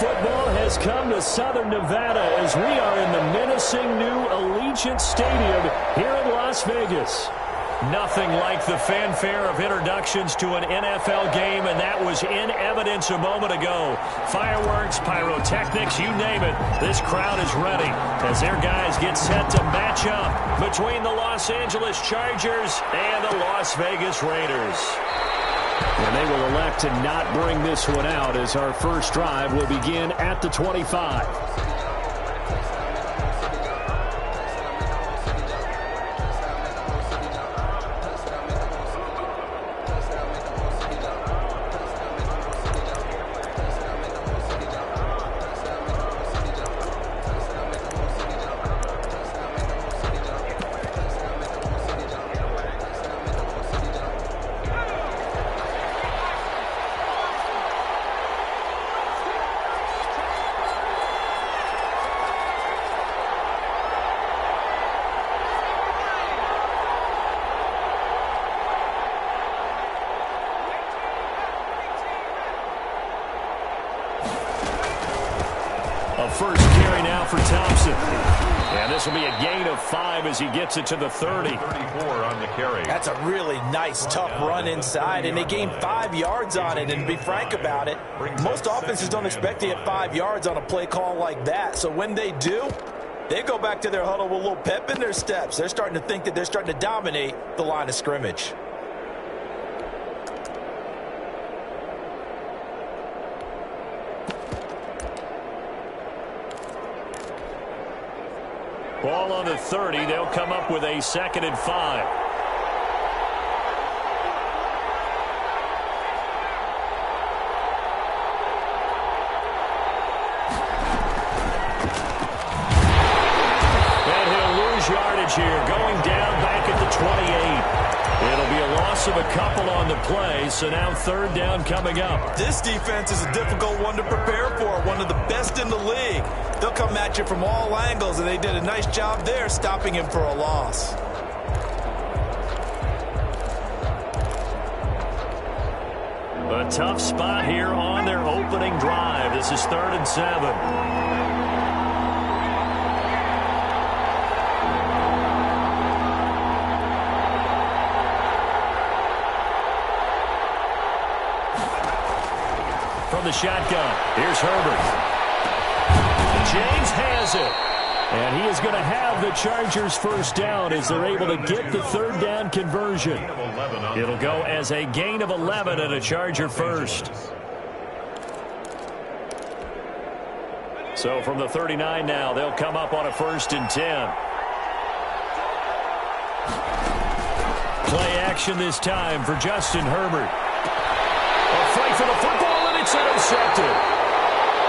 football has come to Southern Nevada as we are in the menacing new Allegiant Stadium here in Las Vegas. Nothing like the fanfare of introductions to an NFL game, and that was in evidence a moment ago. Fireworks, pyrotechnics, you name it. This crowd is ready as their guys get set to match up between the Los Angeles Chargers and the Las Vegas Raiders. And they will elect to not bring this one out as our first drive will begin at the 25. A first carry now for Thompson. And this will be a gain of 5 as he gets it to the 30. 34 on the carry. That's a really nice, tough run inside, and they gained 5 yards on it. And to be frank about it, most offenses don't expect to get 5 yards on a play call like that. So when they do, they go back to their huddle with a little pep in their steps. They're starting to think that they're starting to dominate the line of scrimmage. Ball on the 30. They'll come up with a 2nd and 5. And he'll lose yardage here, going down back at the 28. It'll be a loss of a couple on the play, so now 3rd down coming up. This defense is a difficult one to prepare for, one of the best in the league. They'll come at you from all angles, and they did a nice job there stopping him for a loss. A tough spot here on their opening drive. This is 3rd and 7. From the shotgun, here's Herbert. James has it. And he is going to have the Chargers first down as they're able to get the 3rd down conversion. It'll go as a gain of 11 and a Charger first. So from the 39 now, they'll come up on a 1st and 10. Play action this time for Justin Herbert. A fight for the football, and it's intercepted.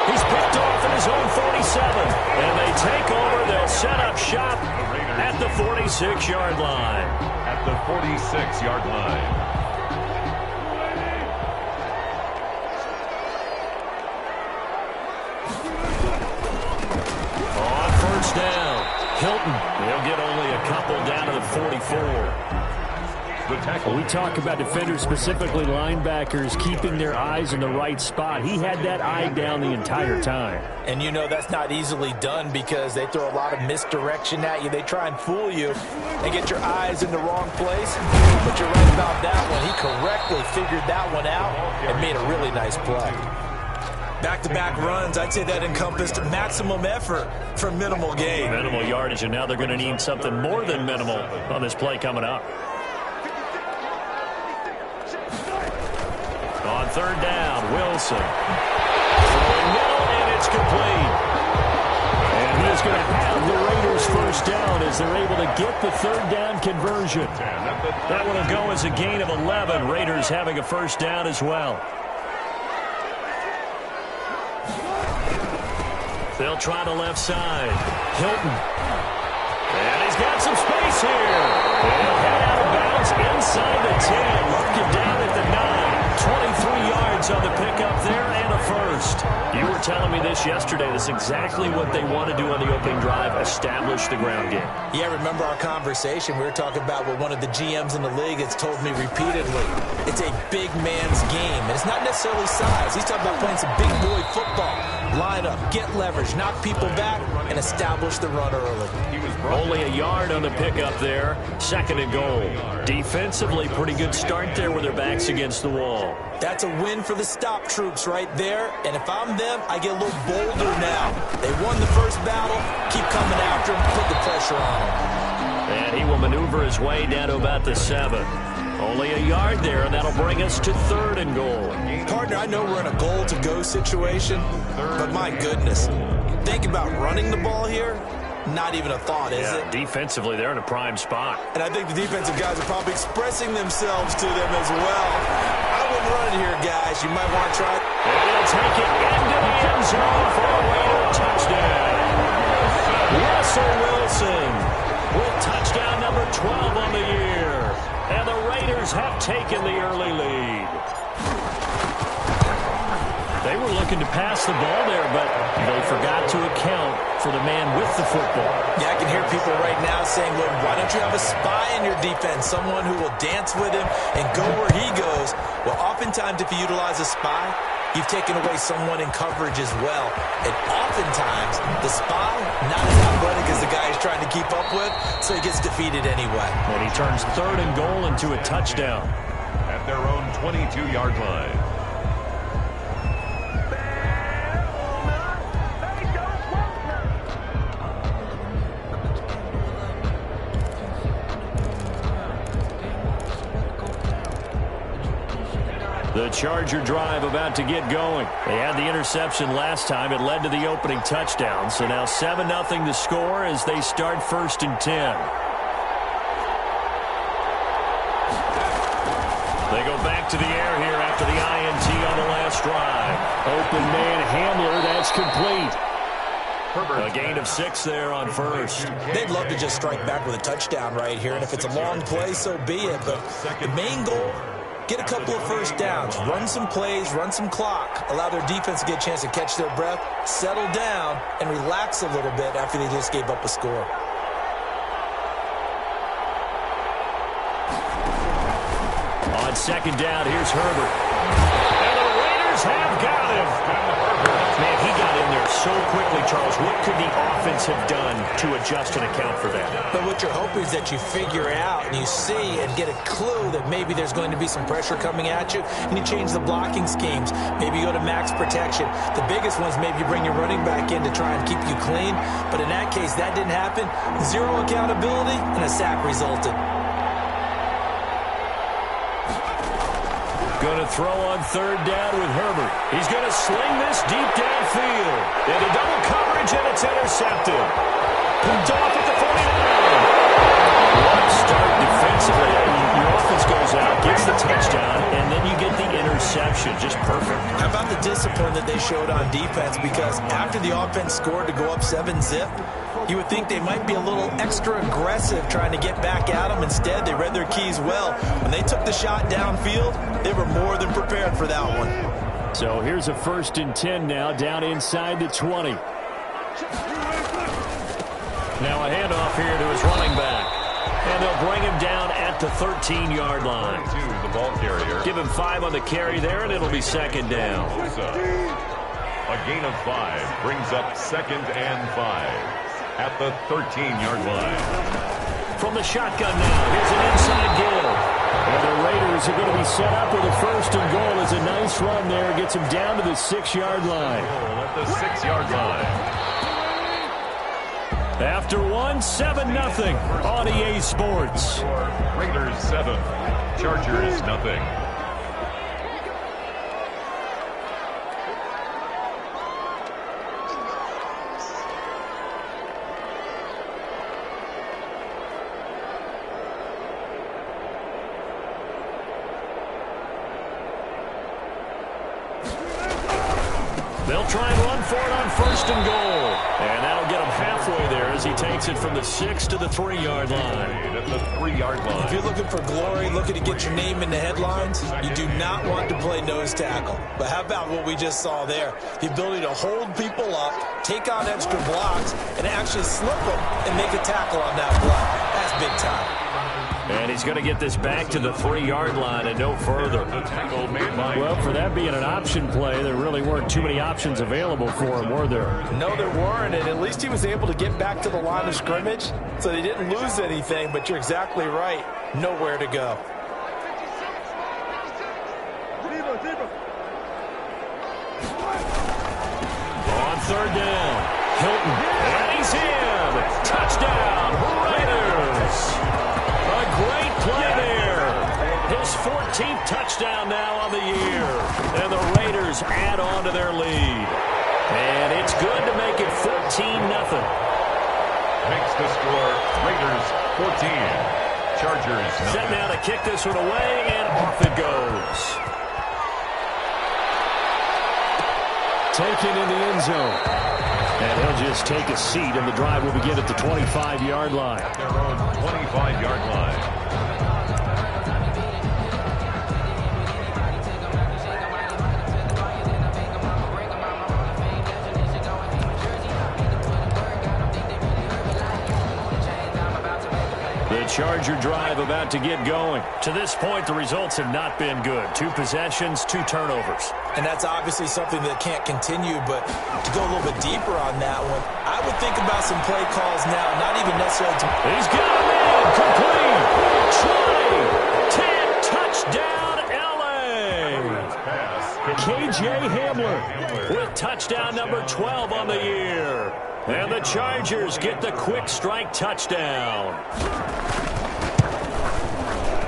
He's picked off at his own 47. And they take over. They'll set up shop at the 46-yard line. At the 46-yard line. On 1st down, Hilton. He'll get only a couple down to the 44. We talk about defenders, specifically linebackers, keeping their eyes in the right spot. He had that eye down the entire time. And you know that's not easily done because they throw a lot of misdirection at you. They try and fool you and get your eyes in the wrong place. But you're right about that one. He correctly figured that one out and made a really nice play. Back-to-back runs, I'd say that encompassed maximum effort for minimal gain. Minimal yardage, and now they're going to need something more than minimal on this play coming up. On 3rd down, Wilson. Throwing middle, and it's complete. And he is going to have the Raiders first down as they're able to get the 3rd down conversion. That one will go as a gain of 11. Raiders having a first down as well. They'll try the left side. Hilton. And he's got some space here. And he'll head out of bounds inside the 10. Looking down at the 9. 23 yards yards on the pickup there and a first. You were telling me this yesterday. That's exactly what they want to do on the opening drive, establish the ground game. Yeah, remember our conversation? We were talking about what one of the GMs in the league has told me repeatedly. It's a big man's game, and it's not necessarily size. He's talking about playing some big boy football. Line up, get leverage, knock people back, and establish the run early. Only a yard on the pickup there. 2nd and goal. Defensively, pretty good start there with their backs against the wall. That's a win for the stop troops right there. And if I'm them, I get a little bolder now. They won the first battle. Keep coming after them. Put the pressure on them. And he will maneuver his way down to about the 7. Only a yard there, and that'll bring us to 3rd and goal. Partner, I know we're in a goal-to-go situation, but my goodness. Think about running the ball here. Not even a thought, is it? Defensively, they're in a prime spot. And I think the defensive guys are probably expressing themselves to them as well. I wouldn't run it here, guys. You might want to try it. And he'll take it into the end zone for a later touchdown. Russell Wilson with touchdown number 12 on the year. And the Raiders have taken the early lead. They were looking to pass the ball there, but they forgot to account for the man with the football. Yeah, I can hear people right now saying, well, why don't you have a spy in your defense, someone who will dance with him and go where he goes? Well, oftentimes if you utilize a spy, you've taken away someone in coverage as well. And oftentimes, the spy, not as athletic as the guy he's trying to keep up with, so he gets defeated anyway. And he turns 3rd and goal into a touchdown. At their own 22-yard line. The Charger drive about to get going. They had the interception last time. It led to the opening touchdown. So now 7-0 to score as they start 1st and 10. They go back to the air here after the INT on the last drive. Open man Hamler, that's complete. A gain of 6 there on 1st. They'd love to just strike back with a touchdown right here. And if it's a long play, so be it. But the main goal, get a couple of first downs, run some plays, run some clock, allow their defense to get a chance to catch their breath, settle down, and relax a little bit after they just gave up a score. On 2nd down, here's Herbert. And the Raiders have got him. Man, he got in there so quickly, Charles. What could the offense have done to adjust and account for that? But what you're hoping is that you figure out and you see and get a clue that maybe there's going to be some pressure coming at you, and you change the blocking schemes. Maybe you go to max protection. The biggest one is maybe you bring your running back in to try and keep you clean. But in that case, that didn't happen. 0 accountability, and a sack resulted. Going to throw on 3rd down with Herbert. He's going to sling this deep downfield. Into double coverage, and it's intercepted. Picked off at the 49. What a start defensively. Your offense goes out, gets the touchdown, and then you get the interception. Just perfect. How about the discipline that they showed on defense? Because after the offense scored to go up 7-zip, you would think they might be a little extra aggressive trying to get back at them. Instead, they read their keys well. When they took the shot downfield, they were more than prepared for that one. So here's a 1st and 10 now, down inside the 20. Now a handoff here to his running back. And they'll bring him down at the 13-yard line. The ball carrier. Give him 5 on the carry there, and it'll be 2nd down. A gain of 5 brings up 2nd and 5. At the 13-yard line. From the shotgun now, here's an inside give. And the Raiders are going to be set up with a 1st and goal. As a nice run there, gets him down to the 6-yard line. At the 6-yard line. After 7-0 on EA Sports. Raiders 7, Chargers nothing. They'll try and run for it on 1st and goal. And that'll get him halfway there as he takes it from the 6 to the 3-yard line. At the 3-yard line. If you're looking for glory, looking to get your name in the headlines, you do not want to play nose tackle. But how about what we just saw there? The ability to hold people up, take on extra blocks, and actually slip them and make a tackle on that block. That's big time. And he's going to get this back to the 3-yard line and no further. Well, for that being an option play, there really weren't too many options available for him, were there? No, there weren't, and at least he was able to get back to the line of scrimmage, so they didn't lose anything, but you're exactly right. Nowhere to go. On 3rd down, Hilton, and he's in. Touchdown, Raiders. A great play there. His 14th touchdown now on the year. And the Raiders add on to their lead. And it's good to make it 14-0. Makes the score Raiders 14. Chargers Set now to kick this one away, and off it goes. Taken in the end zone. And he'll just take a seat, and the drive will begin at the 25-yard line. at their own 25-yard line. The Charger drive about to get going. To this point, the results have not been good. 2 possessions, 2 turnovers. And that's obviously something that can't continue, but to go a little bit deeper on that one, I would think about some play calls now, not even necessarily to... He's got a man, complete, 20, 10, touchdown, L.A. K.J. Hamler with touchdown number 12 on the year. And the Chargers get the quick strike touchdown.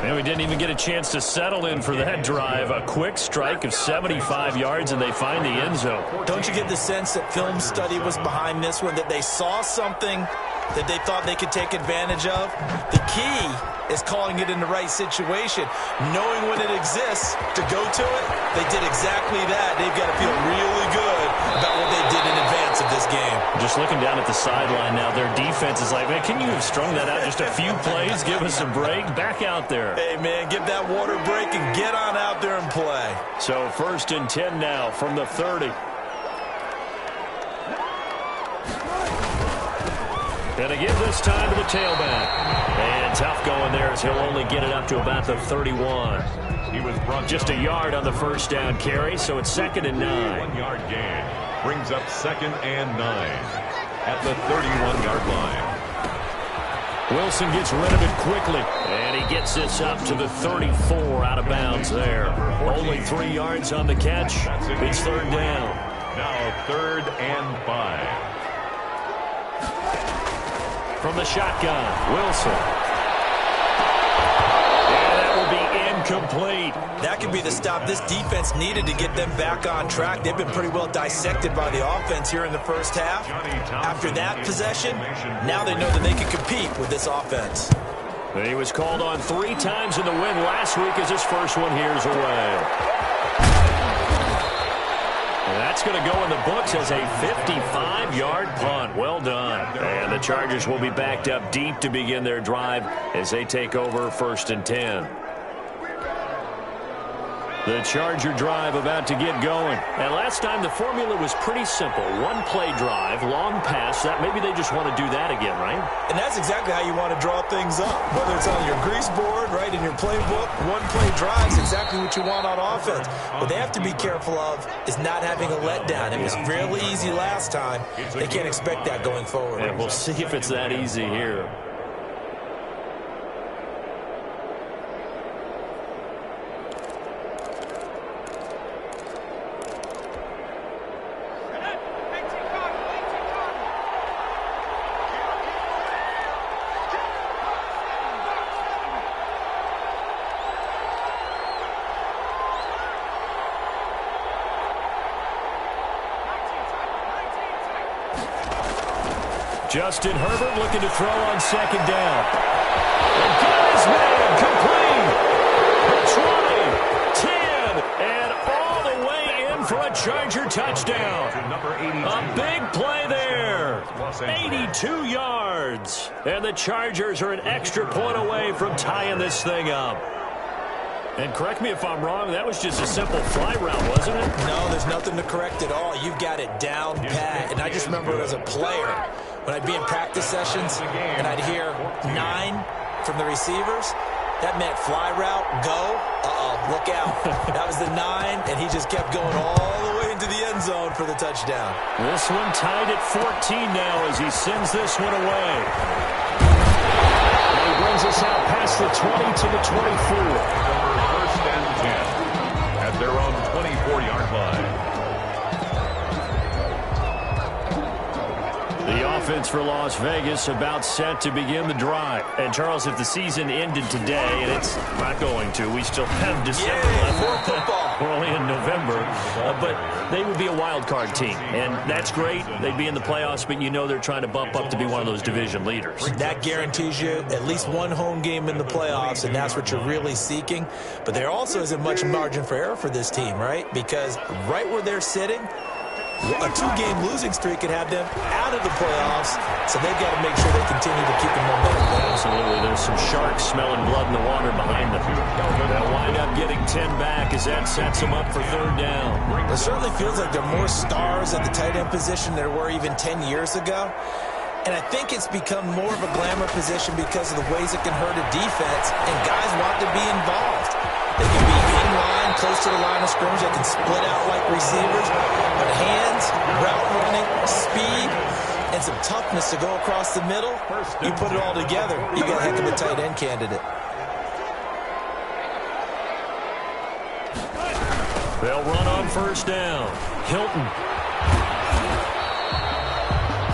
And we didn't even get a chance to settle in for that drive. A quick strike of 75 yards, and they find the end zone. Don't you get the sense that film study was behind this one, that they saw something that they thought they could take advantage of? The key is calling it in the right situation, knowing when it exists to go to it. They did exactly that. They've got to feel really good about what they did in advance of this game. Just looking down at the sideline now, their defense is like, man, can you have strung that out just a few plays? Give us a break. Back out there. Hey, man, give that water break and get on out there and play. So 1st and 10 now from the 30. And again this time to the tailback. And tough going there as he'll only get it up to about the 31. He was brought just a yard on the 1st down carry, so it's 2nd and 9. 1-yard gain. Brings up 2nd and 9 at the 31-yard line. Wilson gets rid of it quickly, and he gets this up to the 34 out of bounds there. Only 3 yards on the catch. It's 3rd down. Now 3rd and 5. From the shotgun, Wilson. And that will be incomplete. That could be the stop this defense needed to get them back on track. They've been pretty well dissected by the offense here in the first half. After that possession, now they know that they can compete with this offense. He was called on 3 times in the win last week as his first one here's away. And that's going to go in the books as a 55-yard punt. Well done. And the Chargers will be backed up deep to begin their drive as they take over 1st and 10. The Charger drive about to get going. And last time the formula was pretty simple. 1-play drive, long pass. That maybe they just want to do that again, right? And that's exactly how you want to draw things up. Whether it's on your grease board, right, in your playbook, 1-play drive is exactly what you want on offense. What they have to be careful of is not having a letdown. It was fairly easy last time. They can't expect that going forward. And we'll see if it's that easy here. Justin Herbert looking to throw on 2nd down. And got his man complete. 20, 10, and all the way in for a Charger touchdown. A big play there. 82 yards. yards. And the Chargers are an extra point away from tying this thing up. And correct me if I'm wrong, that was just a simple fly route, wasn't it? No, there's nothing to correct at all. You've got it down pat. And I just remember as a player, when I'd be in practice sessions and I'd hear 9 from the receivers, that meant fly route, go, look out. That was the 9, and he just kept going all the way into the end zone for the touchdown. This one tied at 14 now as he sends this one away. And he brings us out past the 20 to the 24. First and 10 at their own 24-yard line. The offense for Las Vegas about set to begin the drive. And, Charles, if the season ended today, and it's not going to, we still have December left. We're only in November. But they would be a wild card team. And that's great. They'd be in the playoffs, but you know they're trying to bump up to be one of those division leaders. That guarantees you at least one home game in the playoffs, and that's what you're really seeking. But there also isn't much margin for error for this team, right? Because right where they're sitting, a 2-game losing streak could have them out of the playoffs, so they've got to make sure they continue to keep the momentum going. Absolutely. There's some sharks smelling blood in the water behind them. They'll wind up getting 10 back as that sets them up for third down. It certainly feels like there are more stars at the tight end position than there were even 10 years ago. And I think it's become more of a glamour position because of the ways it can hurt a defense, and guys want to be involved. They can be in line, close to the line of scrimmage. They can split out like receivers. But hands, route running, speed, and some toughness to go across the middle, you put it all together, you got a heck of a tight end candidate. They'll run on first down. Hilton.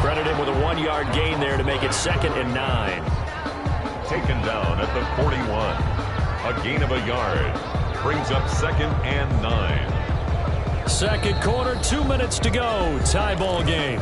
Credit him with a 1-yard gain there to make it 2nd and 9. Taken down at the 41. A gain of a yard. Brings up 2nd and 9. Second quarter, 2 minutes to go. Tie ball game.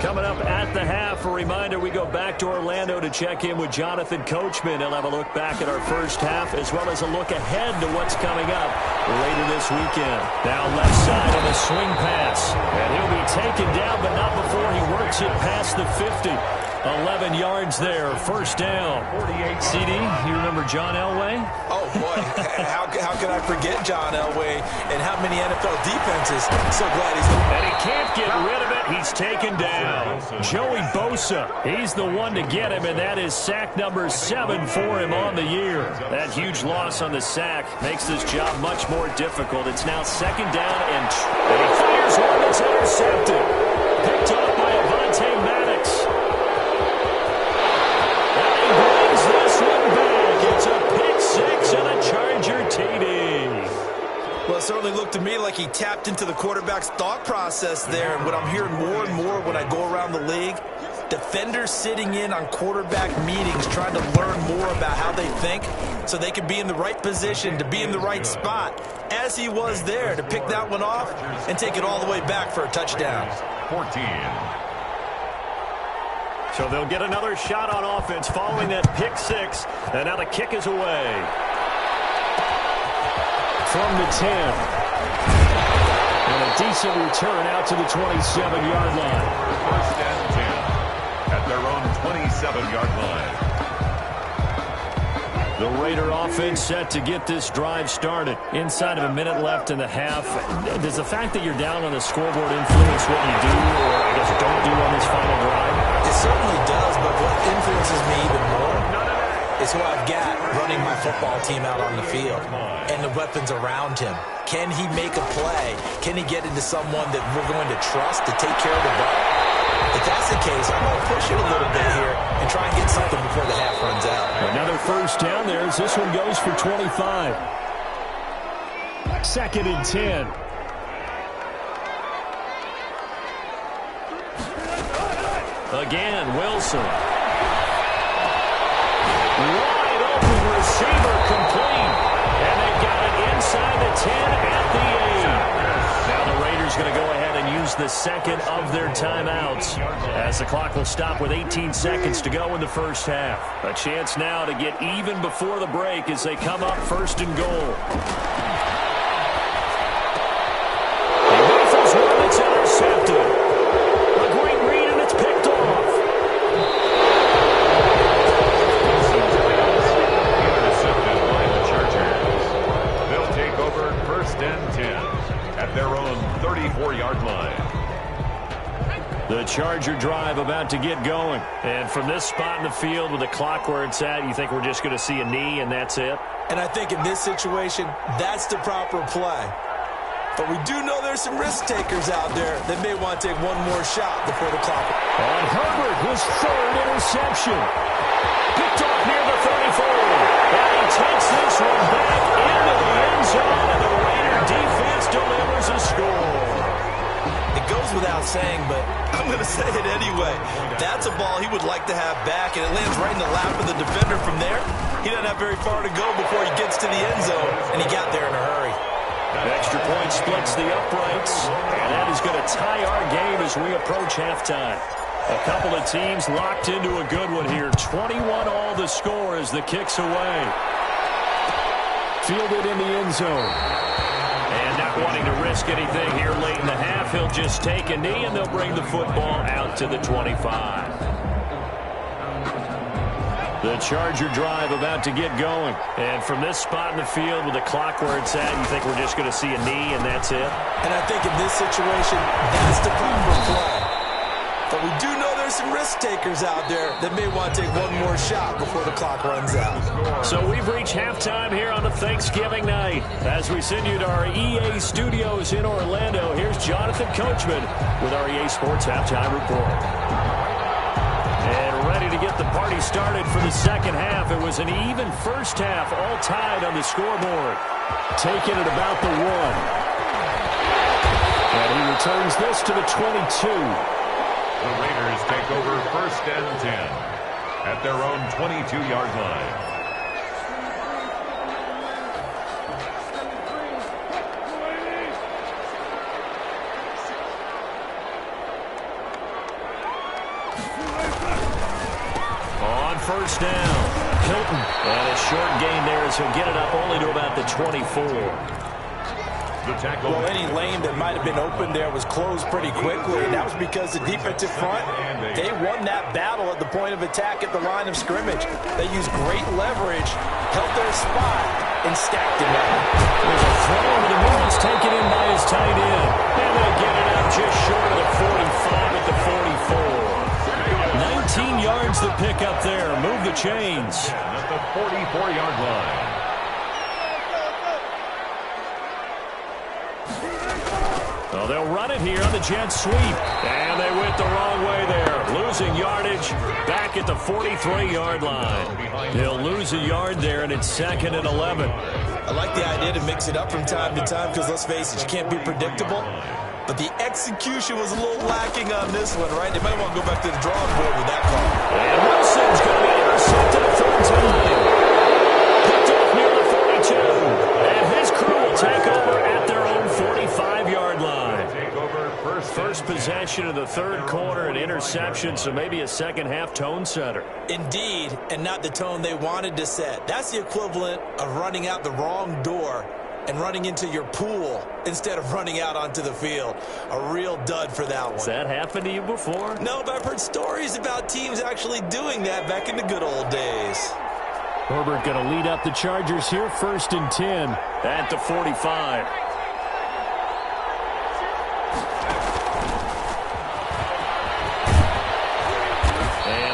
Coming up at the half, a reminder, we go back to Orlando to check in with Jonathan Coachman. He'll have a look back at our first half as well as a look ahead to what's coming up later this weekend. Now left side on a swing pass. And he'll be taken down, but not before he works it past the 50. 11 yards there, first down. 48. CD, you remember John Elway? Oh, boy. How can I forget John Elway and how many NFL defenses? So glad he's there. And he can't get rid of it. He's taken down. Joey Bosa, he's the one to get him, and that is sack number 7 for him on the year. That huge loss on the sack makes this job much more difficult. It's now 2nd down, and he fires one that's intercepted. Picked off by Avonte Maddox. Brings this one back. It's a pick 6 and a Charger TD. Well, it certainly looked to me like he tapped into the quarterback's thought process there. And what I'm hearing more and more when I go around the league, defenders sitting in on quarterback meetings trying to learn more about how they think so they can be in the right position to be in the right spot, as he was there to pick that one off and take it all the way back for a touchdown. 14. So they'll get another shot on offense following that pick 6. And now the kick is away. From the 10. And a decent return out to the 27-yard line. First and 10 at their own 27-yard line. The Raider offense set to get this drive started. Inside of a minute left in the half. Does the fact that you're down on the scoreboard influence what you do, or I guess don't do on this final drive? It certainly does, but what influences me even more is who I've got running my football team out on the field and the weapons around him. Can he make a play? Can he get into someone that we're going to trust to take care of the ball? If that's the case, I'm going to push it a little bit here and try and get something before the half runs out. Another first down there as this one goes for 25. 2nd and 10. Again, Wilson. Wide open receiver complete. And they've got it inside the 10 at the 8. Now the Raiders going to go ahead and use the second of their timeouts as the clock will stop with 18 seconds to go in the first half. A chance now to get even before the break as they come up 1st and goal. He rifles one that's intercepted. A great Charger drive about to get going. And from this spot in the field with the clock where it's at, you think we're just going to see a knee and that's it? And I think in this situation, that's the proper play. But we do know there's some risk takers out there that may want to take one more shot before the clock. On Herbert, his third interception. Picked off near the 34. And he takes this one back into the end zone, and the Raider defense delivers a score. It goes without saying, but I'm going to say it anyway. That's a ball he would like to have back, and it lands right in the lap of the defender from there. He doesn't have very far to go before he gets to the end zone, and he got there in a hurry. Extra point splits the uprights, and that is going to tie our game as we approach halftime. A couple of teams locked into a good one here. 21 all the score as the kick's away. Fielded in the end zone. And not wanting to risk anything here late in the half, he'll just take a knee, and they'll bring the football out to the 25. The Charger drive about to get going. And from this spot in the field with the clock where it's at, you think we're just going to see a knee and that's it? And I think in this situation, that's the proper play. But we do know there's some risk takers out there that may want to take one more shot before the clock runs out. So we've reached halftime here on the Thanksgiving night. As we send you to our EA studios in Orlando, here's Jonathan Coachman with our EA Sports Halftime Report. And ready to get the party started for the second half. It was an even first half, all tied on the scoreboard. Taking it about the 1. And he returns this to the 22. The Raiders take over first and 10 at their own 22-yard line. First down, Hilton. And a short gain there as he'll get it up only to about the 24. The tackle. Well, any lane that might have been open there was closed pretty quickly, and that was because the defensive front, they won that battle at the point of attack at the line of scrimmage. They used great leverage, held their spot, and stacked him out. There's a throw over the middle. It's taken in by his tight end. And they'll get it out just short of the 45 at the 44. 19 yards to pick up there. Move the chains. At the 44-yard line. Well, they'll run it here on the jet sweep. And they went the wrong way there. Losing yardage back at the 43-yard line. They'll lose a yard there, and it's 2nd and 11. I like the idea to mix it up from time to time because, let's face it, you can't be predictable. But the execution was a little lacking on this one, right? They might want to go back to the drawing board with that call. And Wilson's going to be intercepted at third time. Picked off near the 42. And his crew will take over at their own 45-yard line. First possession of the third quarter, an interception, so maybe a second-half tone setter. Indeed, and not the tone they wanted to set. That's the equivalent of running out the wrong door and running into your pool instead of running out onto the field. A real dud for that one. Has that happened to you before? No, but I've heard stories about teams actually doing that back in the good old days. Herbert going to lead up the Chargers here, 1st and 10 at the 45.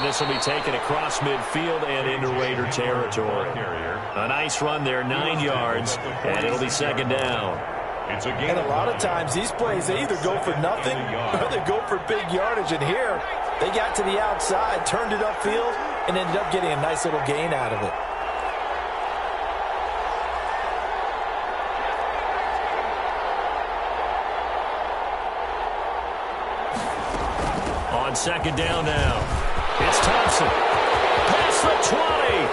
This will be taken across midfield and into Raider territory. A nice run there, 9 yards, and it'll be 2nd down. And a lot of times these plays, they either go for nothing or they go for big yardage. And here, they got to the outside, turned it upfield, and ended up getting a nice little gain out of it. On 2nd down now. It's Thompson. Past the 20.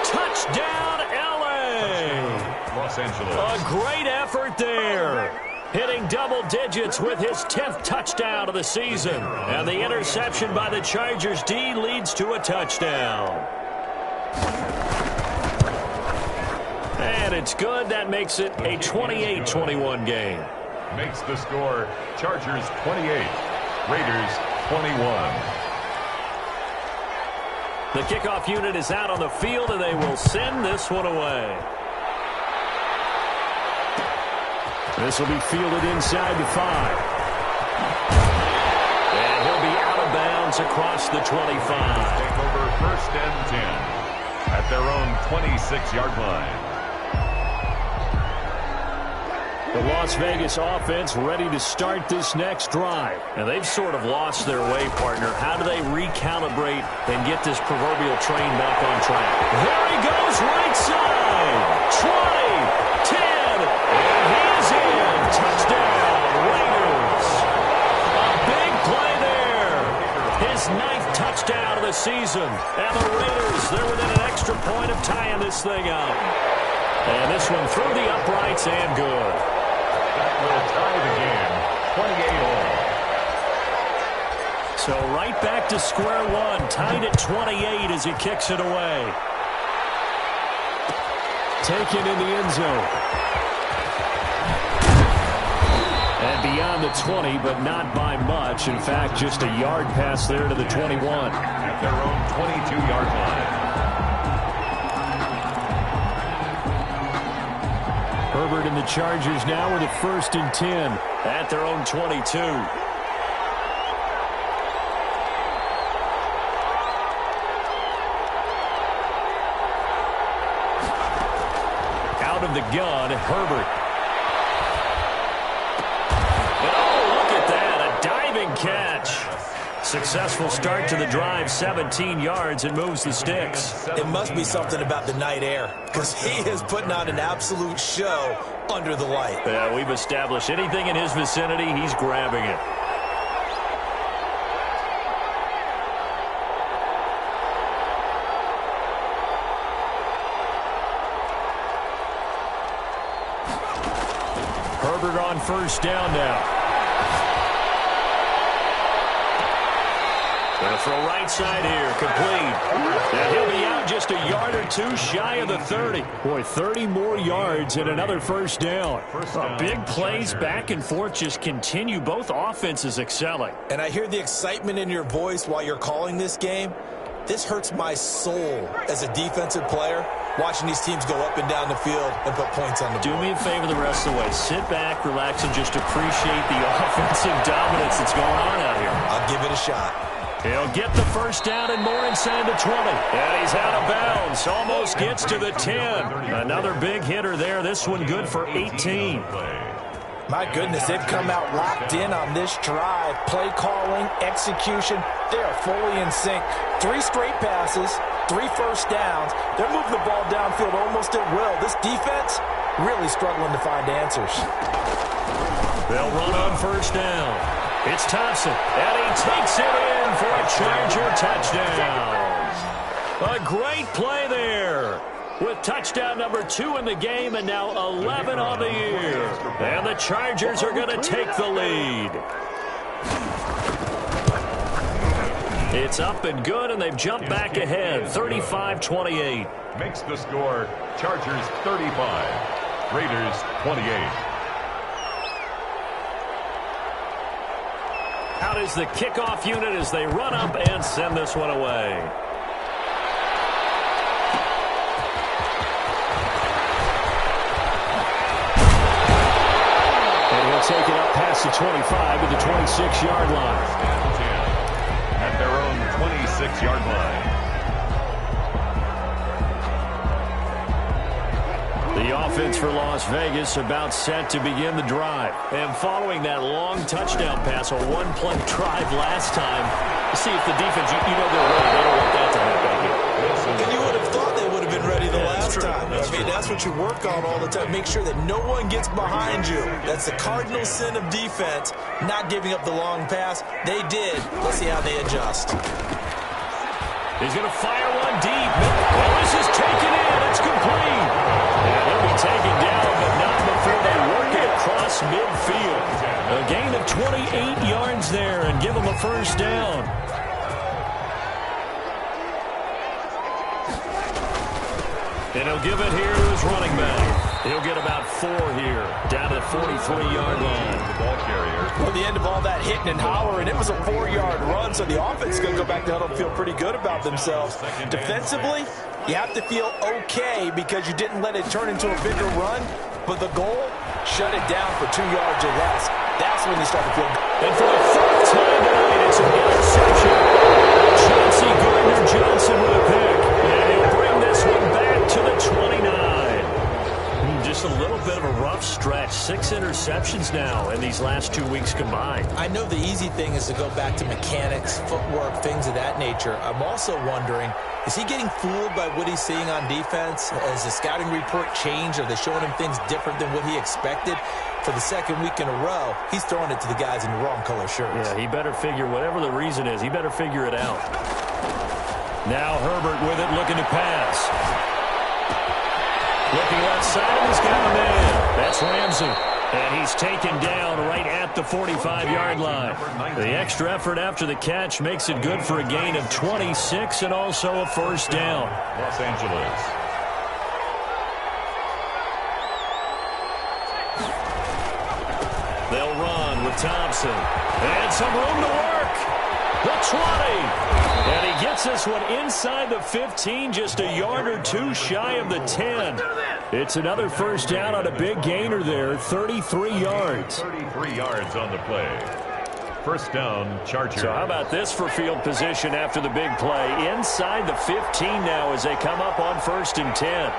Touchdown, L.A. Los Angeles. A great effort there. Hitting double digits with his 10th touchdown of the season. And the interception by the Chargers D leads to a touchdown. And it's good. That makes it a 28-21 game. Makes the score Chargers 28, Raiders 21. The kickoff unit is out on the field, and they will send this one away. This will be fielded inside the 5. And distance across the 25. Take over 1st and 10 at their own 26-yard line. The Las Vegas offense ready to start this next drive. And they've sort of lost their way, partner. How do they recalibrate and get this proverbial train back on track? There he goes, right side. 20, 10, and he's in. Touchdown, Raiders. A big play there. His 9th touchdown of the season. And the Raiders, they're within an extra point of tying this thing up. And this one through the uprights and good. Will tie the game, 28-all. So right back to square one, tied at 28 as he kicks it away. Taken in the end zone. And beyond the 20, but not by much. In fact, just a yard pass there to the 21. At their own 22-yard line. Herbert and the Chargers now with a 1st and 10 at their own 22. Out of the gun, Herbert. And oh, look at that, a diving catch. Successful start to the drive, 17 yards, and moves the sticks. It must be something about the night air, because he is putting on an absolute show under the light. Yeah, we've established anything in his vicinity, he's grabbing it. Herbert on 1st down now. Going to throw right side here, complete. And he'll be out just a yard or two shy of the 30. Boy, 30 more yards and another 1st down. Big plays back and forth just continue. Both offenses excelling. And I hear the excitement in your voice while you're calling this game. This hurts my soul as a defensive player, watching these teams go up and down the field and put points on the board. Do me a favor the rest of the way. Sit back, relax, and just appreciate the offensive dominance that's going on out here. I'll give it a shot. He'll get the 1st down and more inside the 20. And he's out of bounds. Almost gets to the 10. Another big hitter there. This one good for 18. My goodness, they've come out locked in on this drive. Play calling, execution, they are fully in sync. 3 straight passes, 3 1st downs. They're moving the ball downfield almost at will. This defense really struggling to find answers. They'll run on 1st down. It's Thompson, and he takes it in for a Charger touchdown. A great play there with touchdown number 2 in the game and now 11 on the year. And the Chargers are going to take the lead. It's up and good, and they've jumped back ahead, 35-28. Makes the score Chargers 35, Raiders 28. Out is the kickoff unit as they run up and send this one away. And he'll take it up past the 25 to the 26-yard line. At their own 26-yard line. The offense for Las Vegas about set to begin the drive. And following that long touchdown pass, a one-play drive last time, see if the defense, you know they're ready. They don't want that to happen here. And you would have thought they would have been ready the last time. I mean, that's what you work on all the time. Make sure that no one gets behind you. That's the cardinal sin of defense, not giving up the long pass. They did. Let's see how they adjust. He's going to fire one deep. Well, this is taken in. It's complete. And he'll be taken down, but not before they work it across midfield. A gain of 28 yards there and give him a 1st down. And he'll give it here to his running back. He'll get about 4 here, down to the 43-yard line. The ball carrier. Well, the end of all that hitting and hollering, it was a 4-yard run, so the offense is going to go back to huddle and feel pretty good about themselves. Defensively, you have to feel okay because you didn't let it turn into a bigger run, but the goal, shut it down for 2 yards or less. That's when you start to feel good. And for the 4th time tonight, it's an interception. stretch. 6 interceptions now in these last 2 weeks combined. I know the easy thing is to go back to mechanics, footwork, things of that nature. I'm also wondering, is he getting fooled by what he's seeing on defense? Has the scouting report changed? Are they showing him things different than what he expected? For the second week in a row, he's throwing it to the guys in the wrong color shirts. Yeah, he better figure, whatever the reason is, he better figure it out. Now Herbert with it, looking to pass. Looking left side, he's got a man. That's Ramsey. And he's taken down right at the 45-yard line. The extra effort after the catch makes it good for a gain of 26 and also a first down. Los Angeles. They'll run with Thompson. And some room to work. The 20. And he gets this one inside the 15, just a yard or two shy of the 10. It's another first down on a big gainer there, 33 yards. 33 yards on the play. First down, Chargers. So how about this for field position after the big play? Inside the 15 now as they come up on 1st and 10.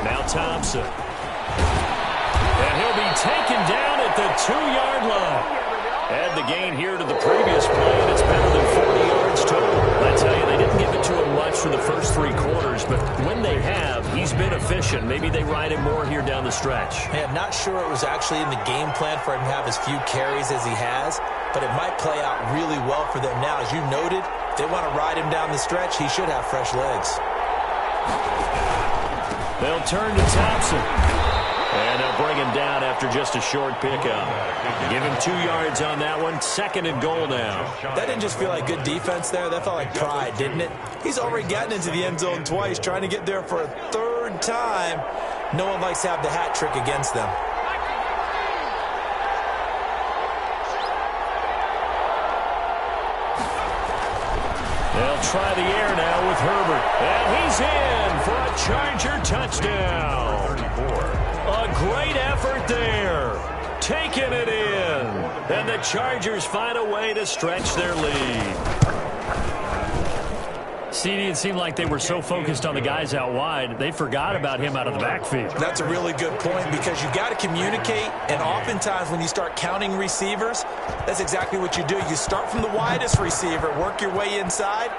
Now Thompson. And he'll be taken down at the 2-yard line. Add the gain here to the previous play, and it's better than 40 yards total. I tell you, they didn't give it to him much for the first 3 quarters, but when they have, he's been efficient. Maybe they ride him more here down the stretch. Hey, I'm not sure it was actually in the game plan for him to have as few carries as he has, but it might play out really well for them now. As you noted, if they want to ride him down the stretch, he should have fresh legs. They'll turn to Thompson. And they'll bring him down after just a short pickup. Give him 2 yards on that one. 2nd and goal now. That didn't just feel like good defense there. That felt like pride, didn't it? He's already gotten into the end zone twice, trying to get there for a 3rd time. No one likes to have the hat trick against them. They'll try the air now with Herbert. And he's in for a Charger touchdown. 34. A great effort there. Taking it in. And the Chargers find a way to stretch their lead. CD, it seemed like they were so focused on the guys out wide, they forgot about him out of the backfield. That's a really good point because you got to communicate, and oftentimes when you start counting receivers, that's exactly what you do. You start from the widest receiver, work your way inside.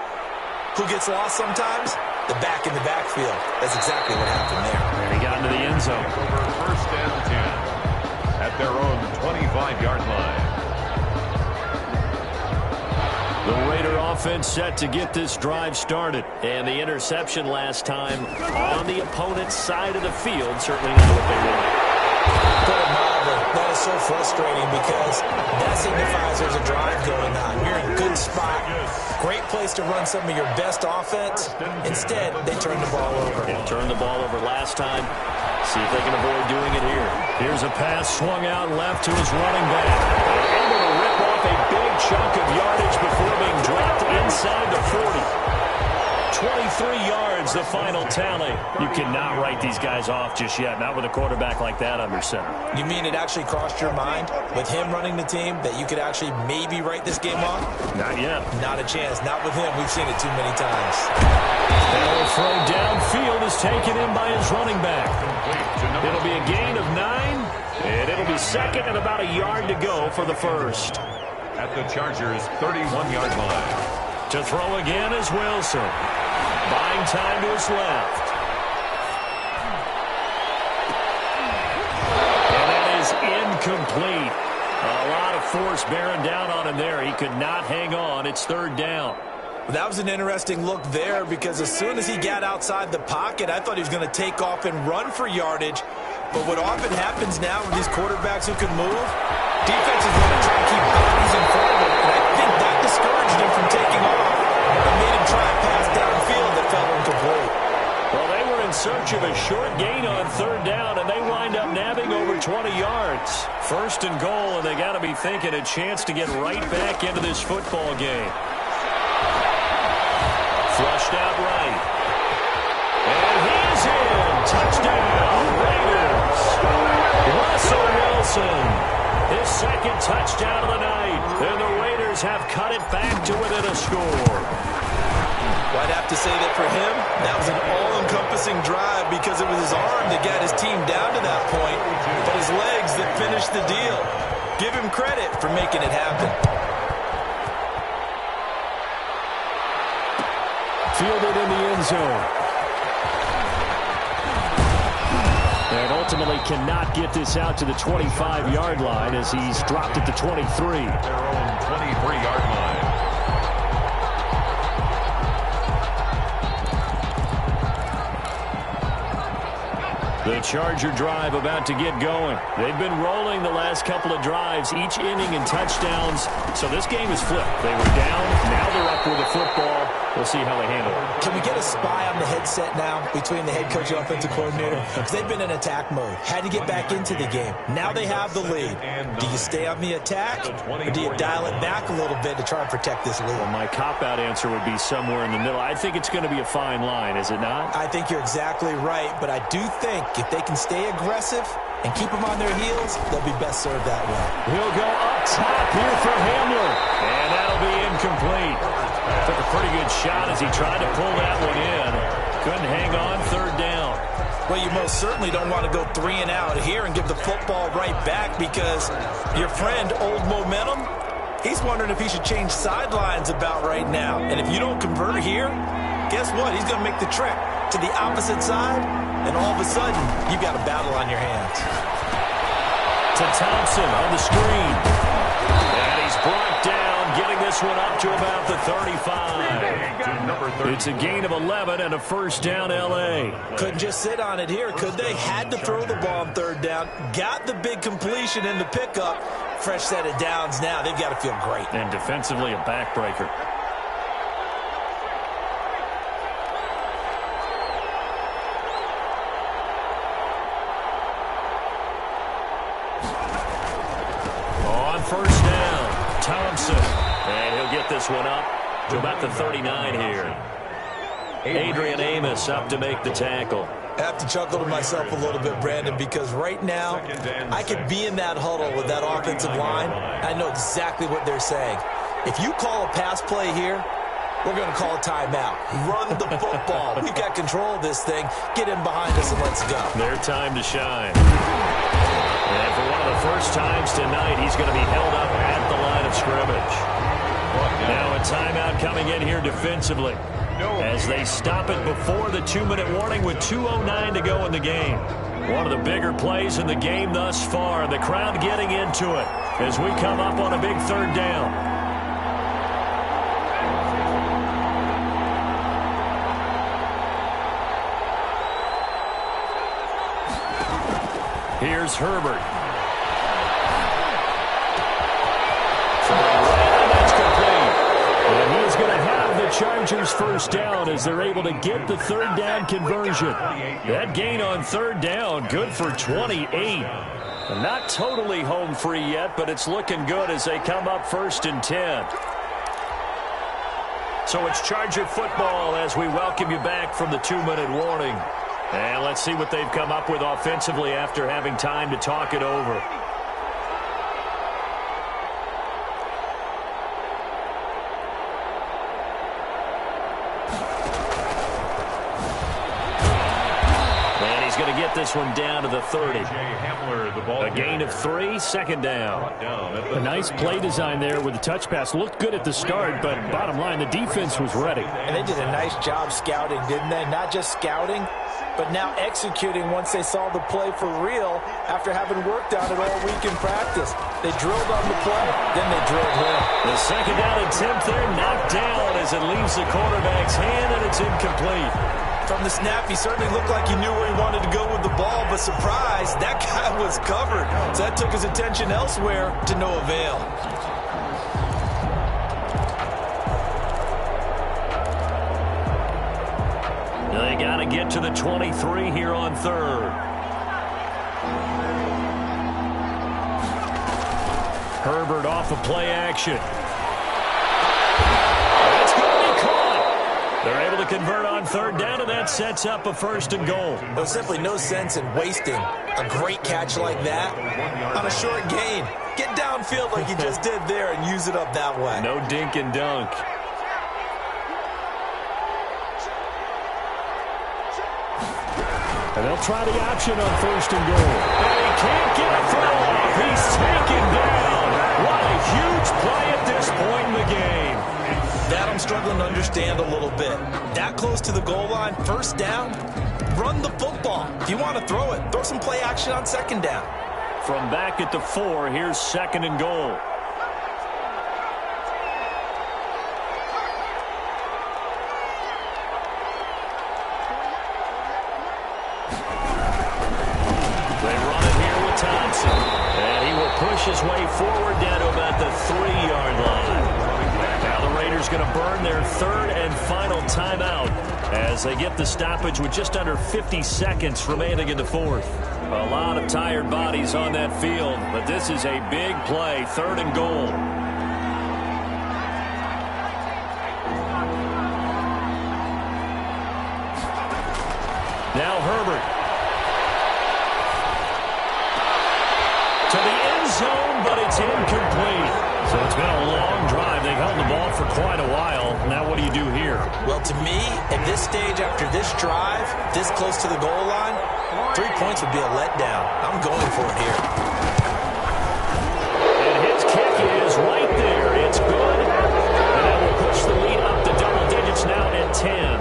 Who gets lost sometimes? The back in the backfield. That's exactly what happened there. And he got into the end zone. Over 1st and 10 at their own 25-yard line. The Raider offense set to get this drive started. And the interception last time on the opponent's side of the field. Certainly not what they want. Put it mildly, that is so frustrating because that signifies there's a drive going on. You're in a good spot. Great place to run some of your best offense. Instead, they turn the ball over. They turned the ball over last time. See if they can avoid doing it here. Here's a pass swung out left to his running back. Able to rip off a big chunk of yardage before being dropped inside the 40. 23 yards, the final tally. You cannot write these guys off just yet, not with a quarterback like that under center. You mean it actually crossed your mind with him running the team that you could actually maybe write this game off? Not yet. Not a chance. Not with him. We've seen it too many times. And a throw downfield is taken in by his running back. It'll be a gain of 9, and it'll be 2nd and about a yard to go for the first. At the Chargers' 31-yard line. To throw again is Wilson. Buying time to his left. And that is incomplete. A lot of force bearing down on him there. He could not hang on. It's 3rd down. That was an interesting look there because as soon as he got outside the pocket, I thought he was going to take off and run for yardage. But what often happens now with these quarterbacks who can move, defenses want to try to keep bodies in front of him. And I think that discouraged him from taking off and made him try and pass downfield that fell incomplete. Well, they were in search of a short gain on 3rd down, and they wind up nabbing over 20 yards. 1st and goal, and they got to be thinking a chance to get right back into this football game. Flushed out right. And he's in. Touchdown, Raiders. Russell Wilson. His 2nd touchdown of the night. And the Raiders Raiders have cut it back to within a score. Well, I'd have to say that for him, that was an all-encompassing drive because it was his arm that got his team down to that point, but his legs that finished the deal. Give him credit for making it happen. Fielded in the end zone. And ultimately cannot get this out to the 25-yard line as he's dropped at the 23. Their own 23-yard line. The Charger drive about to get going. They've been rolling the last couple of drives, each inning in touchdowns. So this game is flipped. They were down. Now they're up with the football. We'll see how they handle it. Can we get a spy on the headset now between the head coach and offensive coordinator? Because they've been in attack mode. Had to get back into the game. Now they have the lead. Do you stay on the attack, or do you dial it back a little bit to try and protect this lead? Well, my cop-out answer would be somewhere in the middle. I think it's going to be a fine line, is it not? I think you're exactly right, but I do think if they can stay aggressive and keep them on their heels, they'll be best served that way. He'll go up top here for Hamler, and that'll be incomplete. Took a pretty good shot as he tried to pull that one in. Couldn't hang on third down. Well, you most certainly don't want to go 3 and out here and give the football right back because your friend, Old Momentum, he's wondering if he should change sidelines about right now. And if you don't convert here, guess what? He's going to make the trip to the opposite side, and all of a sudden, you've got a battle on your hands. To Thompson on the screen. And he's brought down, getting this one up to about the 35. It's a gain of 11 and a first down, L.A. Couldn't just sit on it here, could they? Had to throw the ball on third down. Got the big completion in the pickup. Fresh set of downs now. They've got to feel great. And defensively, a backbreaker. First down, Thompson. And he'll get this one up to about the 39 here. Adrian Amos up to make the tackle. I have to chuckle to myself a little bit, Brandon, because right now I could be in that huddle with that offensive line. I know exactly what they're saying. If you call a pass play here, we're going to call a timeout. Run the football. We've got control of this thing. Get in behind us and let's go. Their time to shine. And for one of the first times tonight, he's going to be held up at the line of scrimmage. Now a timeout coming in here defensively as they stop it before the 2-minute warning with 2:09 to go in the game. One of the bigger plays in the game thus far. The crowd getting into it as we come up on a big third down. Here's Herbert. That's complete. And he's going to have the Chargers first down as they're able to get the third down conversion. That gain on third down, good for 28. Not totally home free yet, but it's looking good as they come up 1st and 10. So it's Charger football as we welcome you back from the 2-minute warning. And let's see what they've come up with offensively after having time to talk it over. And he's going to get this one down to the 30. A gain of 3, second down. A nice play design there with the touch pass. Looked good at the start, but bottom line, the defense was ready. And they did a nice job scouting, didn't they? Not just scouting, but now executing once they saw the play for real after having worked on it all week in practice. They drilled on the play, then they drilled him. The second down attempt there knocked down as it leaves the quarterback's hand, and it's incomplete. From the snap, he certainly looked like he knew where he wanted to go with the ball, but surprise, that guy was covered. So that took his attention elsewhere to no avail. They got to get to the 23 here on third. Herbert off of play action. That's going to be caught. They're able to convert on third down, and that sets up a 1st and goal. There's simply no sense in wasting a great catch like that on a short gain. Get down downfield like he just did there and use it up that way. No dink and dunk. And they'll try the option on 1st and goal. And he can't get a throw off. He's taken down. What a huge play at this point in the game. That I'm struggling to understand a little bit. That close to the goal line, 1st down, run the football. If you want to throw it, throw some play action on 2nd down. From back at the 4, here's 2nd and goal. And he will push his way forward down to about the 3-yard line. Now the Raiders going to burn their 3rd and final timeout as they get the stoppage with just under 50 seconds remaining in the 4th. A lot of tired bodies on that field, but this is a big play, 3rd and goal. Now Herbert. To the end zone, but it's incomplete. So it's been a long drive. They've held the ball for quite a while. Now what do you do here? Well, to me, at this stage after this drive, this close to the goal line, 3 points would be a letdown. I'm going for it here. And his kick is right there. It's good. And that will push the lead up to double digits now at 10.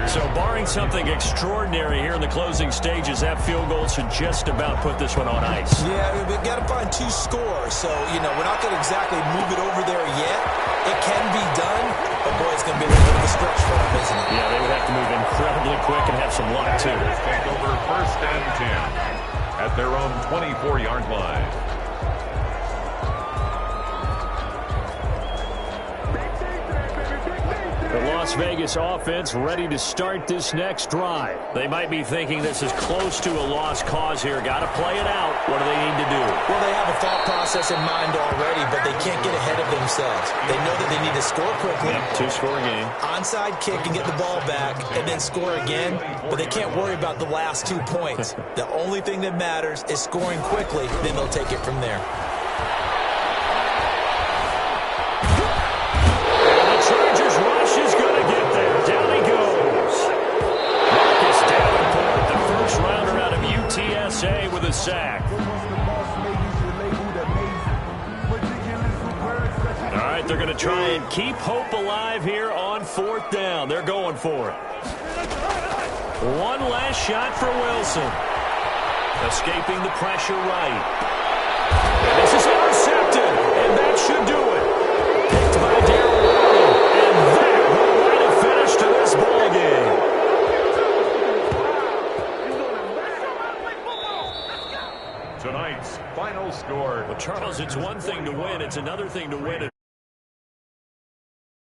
So barring something extraordinary here in the closing stages, that field goal should just about put this one on ice. Yeah, we've got to find 2 scores. So, we're not going to exactly move it over there yet. It can be done, but boy, it's going to be a little bit of a stretch for them, isn't it? Yeah, they would have to move incredibly quick and have some luck, too. Take over 1st and 10 at their own 24-yard line. The Las Vegas offense ready to start this next drive. They might be thinking this is close to a lost cause here. Got to play it out. What do they need to do? Well, they have a thought process in mind already, but they can't get ahead of themselves. They know that they need to score quickly. Yep, 2-score game. Onside kick and get the ball back and then score again, but they can't worry about the last 2 points. The only thing that matters is scoring quickly, then they'll take it from there. With a sack. All right, they're going to try and keep hope alive here on 4th down. They're going for it. One last shot for Wilson. Escaping the pressure right. And this is intercepted, and that should do it. Picked by Darryl Wilson, and that will write a finish to this ball game. Tonight's final score. Well, Charles, it's one thing to win. It's another thing to win it.